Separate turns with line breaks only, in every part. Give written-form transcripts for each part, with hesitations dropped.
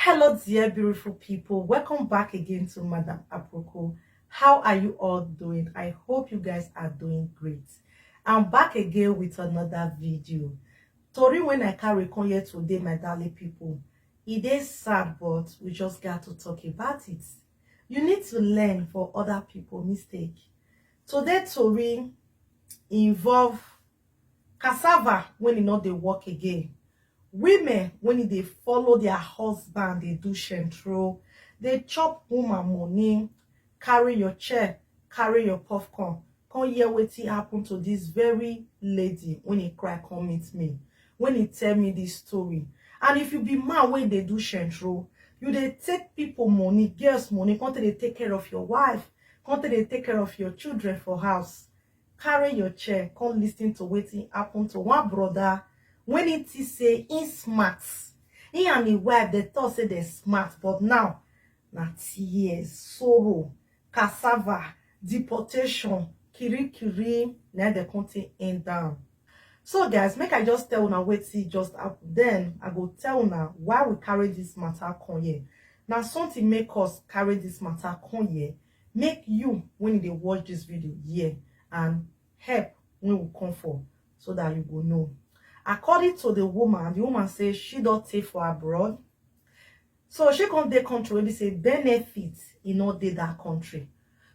Hello, dear beautiful people. Welcome back again to Madam Aproko. How are you all doing? I hope you guys are doing great. I'm back again with another video. Tori, when I carry come here today, my darling people, it is sad, but we just got to talk about it. You need to learn for other people's mistake. Today, Tori involve cassava when e not they work again. Women, when they follow their husband, they do Shentro, they chop woman money, carry your chair, carry your popcorn. Come hear wetin happen to this very lady when he cry, come meet me. When he tell me this story. And if you be man when they do Shentro, you they take people money, girls money, come they take care of your wife, come they take care of your children for house. Carry your chair, come listen to wetin happen to one brother. When it is say in smart, he and his wife they thought say they smart, but now tears, sorrow, cassava, deportation, kiri, now the country end down. So guys, make I just tell una wetin just happen. Then I go tell una why we carry this matter come here. Now something make us carry this matter come here. Make you when they watch this video here and help when we come for so that you go know. According to the woman says she don't take for abroad. So she can't the country we say benefits in not dey that country.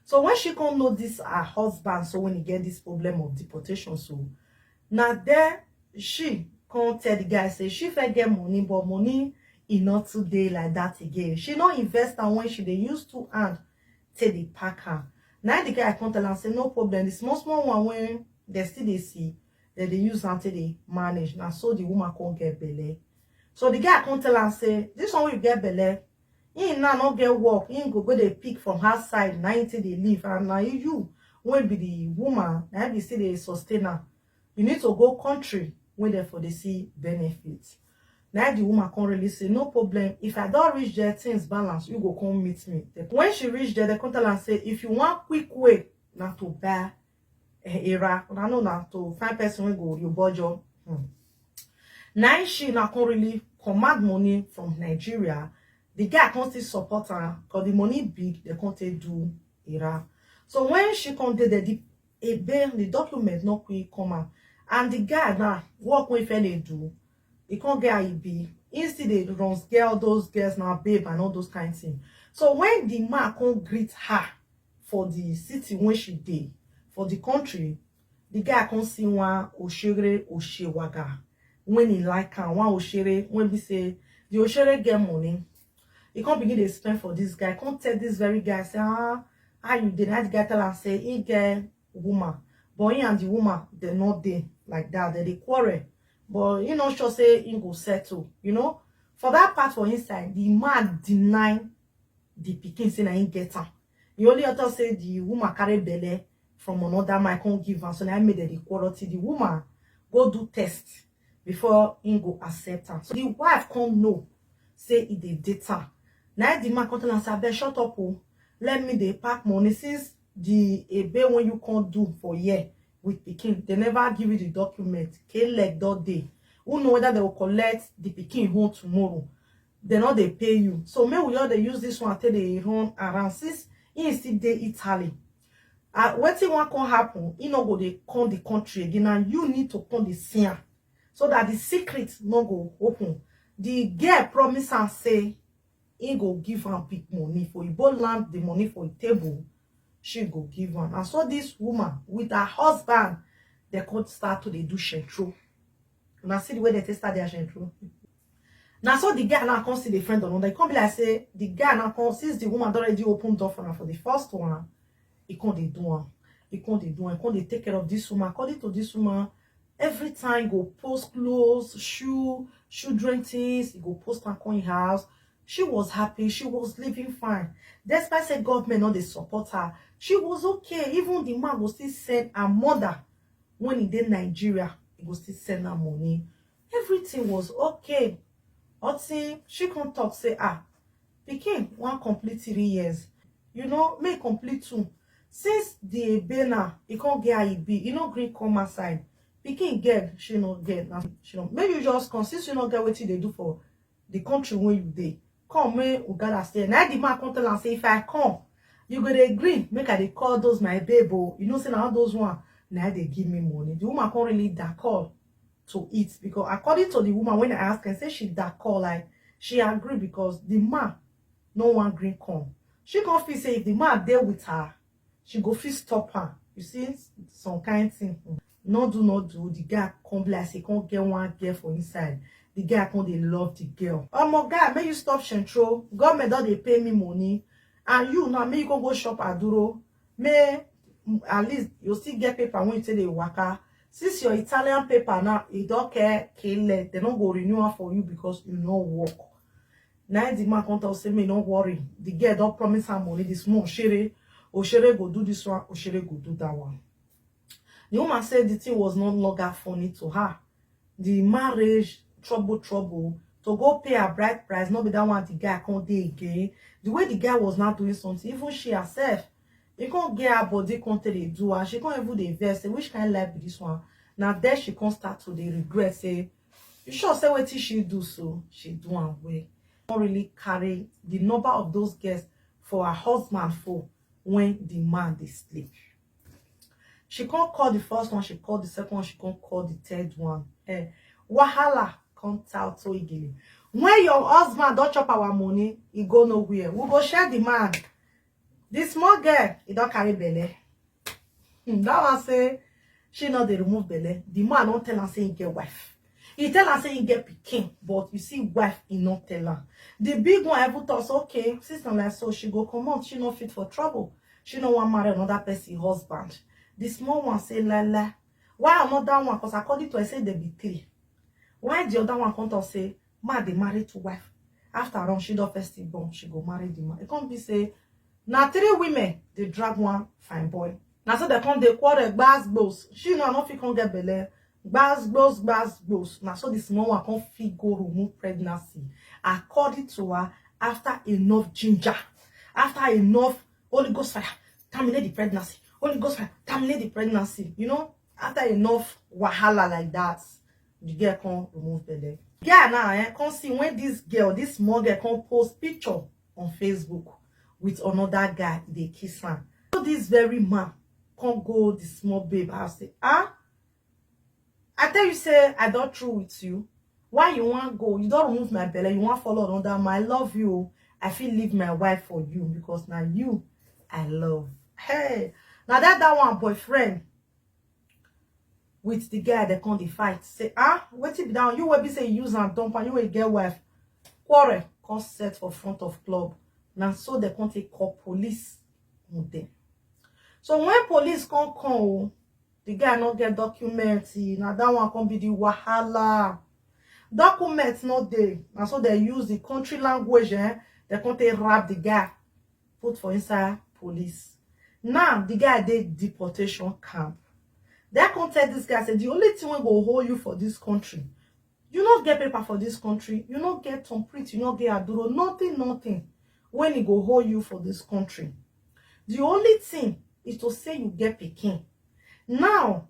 So when she can't know this her husband, so when he get this problem of deportation, so now there she can't tell the guy say she fit get money, but money is not today like that again. She not invest and when she they used to and take the pack her. Now the guy can't tell and say no problem. The small one when they still they see that they use until they manage. Now so the woman can't get belly. So the guy can't tell and say, this one will get belly. He now not get work. He go they pick from her side. Now until they leave. And now you when be the woman, now be still the sustainer. You need to go country when therefore they see benefits. Now the woman can't really say, no problem. If I don't reach there, things balance, you go come meet me. When she reach there, they can't tell and say, if you want quick way, not to buy era, I know now to find person will go your budget. Now she not can really command money from Nigeria. The guy can't still support her because the money big, they can't do era. So when she can't do the document not quick come out. And the guy now work with they do, he can't get IB. Instead they runs girl those girls now babe and all those kind of things. So when the man can't greet her for the city when she did, for the country, the guy can't see one Oshere Oshewaga. When he like her, one Oshere, when we say the Oshere get money, he can't begin to spend for this guy. Can't tell this very guy, say, how you did that guy tell and say, he get woman. But he and the woman, they're not there like that. They quarrel. But you know, sure say he go settle. You know, for that part for inside, the man deny the pikin saying I ain't get her. He only author say the woman carry belly from another man can't give her. So now I made the quality. The woman go do test before he go accept her. So the wife can't know say it the data. Now the man can't tell her say shut up, oh. Let me they pack money since the ebe when you can't do for year with pikin. They never give you the document. Like that day. Who know whether they will collect the pikin home tomorrow. They know they pay you. So maybe we all they use this one until they run around since he is still there Italy. What thing one can happen, you know go they come the country again and you need to come the scene so that the secret no go open. The girl promise and say he go give her big money for you both land the money for a table. She go give one. And so this woman with her husband, they could start to they do Shentro. And I see the way they start their Shentro. Now so the guy now come see the friend or not. They come be like say the guy now come since the woman already opened door for her for the first one. He can't they do one. He can't they do one. He can't they take care of this woman. According to this woman, every time go post clothes, children things, he go post and come in house. She was happy. She was living fine. Despite say government not they support her, she was okay. Even the man will still send her mother when he did Nigeria. He will still send her money. Everything was okay. Until she can't talk say became one complete 3 years. You know, may complete 2. Since the Bena, he can't get IB, he no green come outside. Pikin get, she no get. She no. Maybe you just come, since you not get what they do for the country where you dey. come me we gather stay. Now the man come tell am say if I come, you go dey gree make I dey call those my babe. You know say now those one now they give me money. The woman can't really that call to eat because according to the woman when I ask her, say she that call like she agree because the man no one green come. She can't feel say if the man there with her, she go feel stop her. You see some kind thing. Not do. The guy come be like say can't get one girl for inside. The guy can't they love the girl. Oh my guy, may you stop Shentro. Government don't they pay me money. And you now may you can go shop Aduro. May at least you still get paper when you say they waka. Since your Italian paper now, it don't care kill they don't go renew for you because you know work. Now the man can't say me don't worry. The girl don't promise her money this month. Oshere go do this one, Oshere go do that one. The woman said the thing was no longer funny to her. The marriage, trouble, to go pay a bride price, not be that one the guy can't do again. The way the guy was not doing something, even she herself, you can't get her body, can't tell they do, and she can't even invest. Say, which kind of life be this one? Now there she can't start to the regret, say, you sure say what she do so? She do and way. Don't really carry the number of those guests for her husband for when the man they sleep. She can't call the first one, she called the second one, she can't call the third one. Wahala can't out so easily. When your husband don't chop our money, he go nowhere. We go share the man. This small girl, he don't carry belly. That one say she not they remove belly. The man don't tell her say he get wife. He tell her say he get pikin, but you see wife he not tell her. The big one ever thought okay, sister like so she go come out, she not fit for trouble. She no want marry another person husband. The small one say la. Why another one? Because according to I say there be 3. Why the other one come to say man they married to wife? After all, she don't first born, she go marry the man. It can't be say now 3 women they drag one fine boy. Now so they come they quarrel gbas. She no fit come get belle. Gbas. Now so the small one can't fit go remove pregnancy. According to her, after enough ginger, after enough Holy Ghost fire, terminate the pregnancy. Holy Ghost fire, terminate the pregnancy. You know, after enough wahala like that, the girl can't remove belly. Yeah, now can't see when this small girl can't post picture on Facebook with another guy, they kiss her. So this very man can't go the small babe house say, I tell you say I don't true with you. Why you want go? You don't remove my belly. You want follow another man. I love you. I feel leave my wife for you because now you I love. Hey, now that one boyfriend with the guy that can't fight. Say, what if down? You will be say use and dump and you will get wife. Quarrel can't set for front of club. Now so they can't take call police on them. So when police can't come, the guy not get documents. Now that one can't be the wahala. Documents not there. And so they use the country language, they can't rap the guy, put for inside police. Now the guy did deportation camp. They can't tell this guy, say the only thing we go hold you for this country. You not get paper for this country, you not get thumbprint, you not get aduro, nothing. When he go hold you for this country. The only thing is to say you get pikin. Now,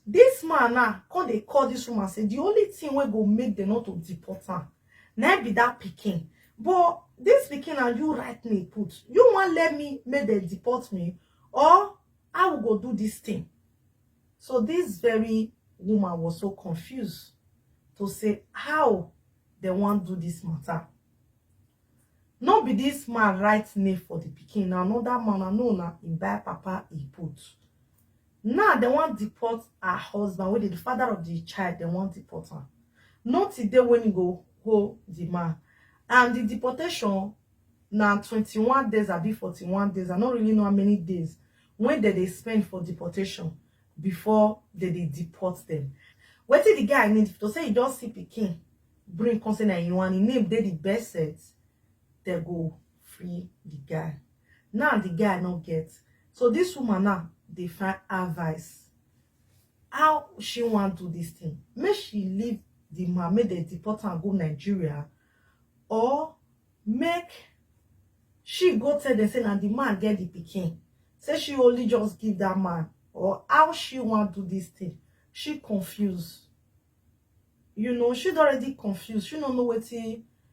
this man now, can they call this woman say the only thing we go make them not to deport her. Now be that pikin. But this pikin and you right me put. You want let me make them deport me, or I will go do this thing. So this very woman was so confused to say how they want do this matter. Not be this man right name for the pikin. Now another man I know now in buy papa he put. Now they want deport her husband, with the father of the child, they want deport her. Not today when you go hold the man. And the deportation now 21 days, I'll be 41 days. I don't really know how many days when they spend for deportation before they deport them. What did the guy need to say he just see pikin bring concern and you want his name they the best set, they go free the guy. Now the guy not get. So this woman now they find advice. How she want to do this thing? May she leave the man, make the deport and go Nigeria, or make she go tell them say now the man get the pikin. Say she only just give that man, or how she want to do this thing. She confused. You know, she's already confused. She don't know what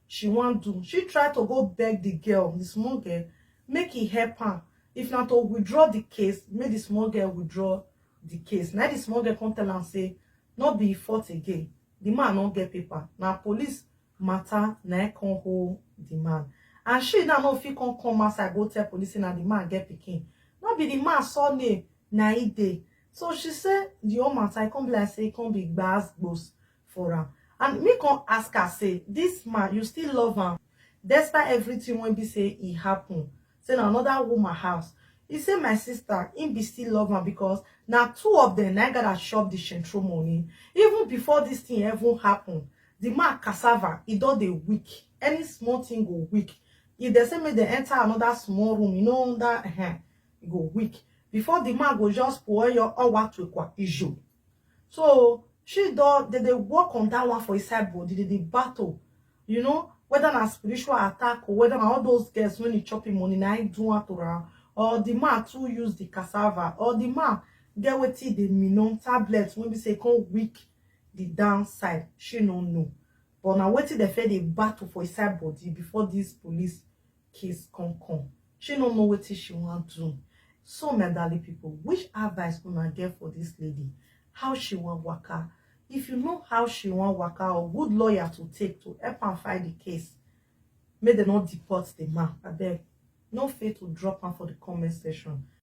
she want do. She try to go beg the girl, the small girl, make he help her. If not to withdraw the case, make the small girl withdraw the case. Now the small girl come tell am say not be fault again. The man not get paper. Now police matter na come hold the man. And she now no fit come outside go tell police say na the man get pikin. Not be the man surname na e dey. So she say the whole matter I come be like say come be gbas for her. And me come ask her say this man you still love him despite everything when be say it happen. Say na another woman house. He say my sister him be still love am because now two of them na gotta shop the Shentro money. Even before this thing even happen, the man cassava e don dey weak. Any small thing go weak. If they say make they enter another small room, you know that e go weak. Before the man go just pour your owa to kwa ijo. So she do they work on that one for his side body, they battle, you know, whether na spiritual attack or whether na all those girls when he chopping money na do want to her, or the man too use the cassava, or the man get wetin the minimum tablets when we say come weak the downside. She no know. But now wetin they fed the battle for his side body before this police case come. She no know wetin she want to do. So my darling people, which advice una get for this lady? How she want waka? If you know how she want waka or good lawyer to take to help and fight the case, may they not deport the man. I beg, no fail to drop am for the comment section.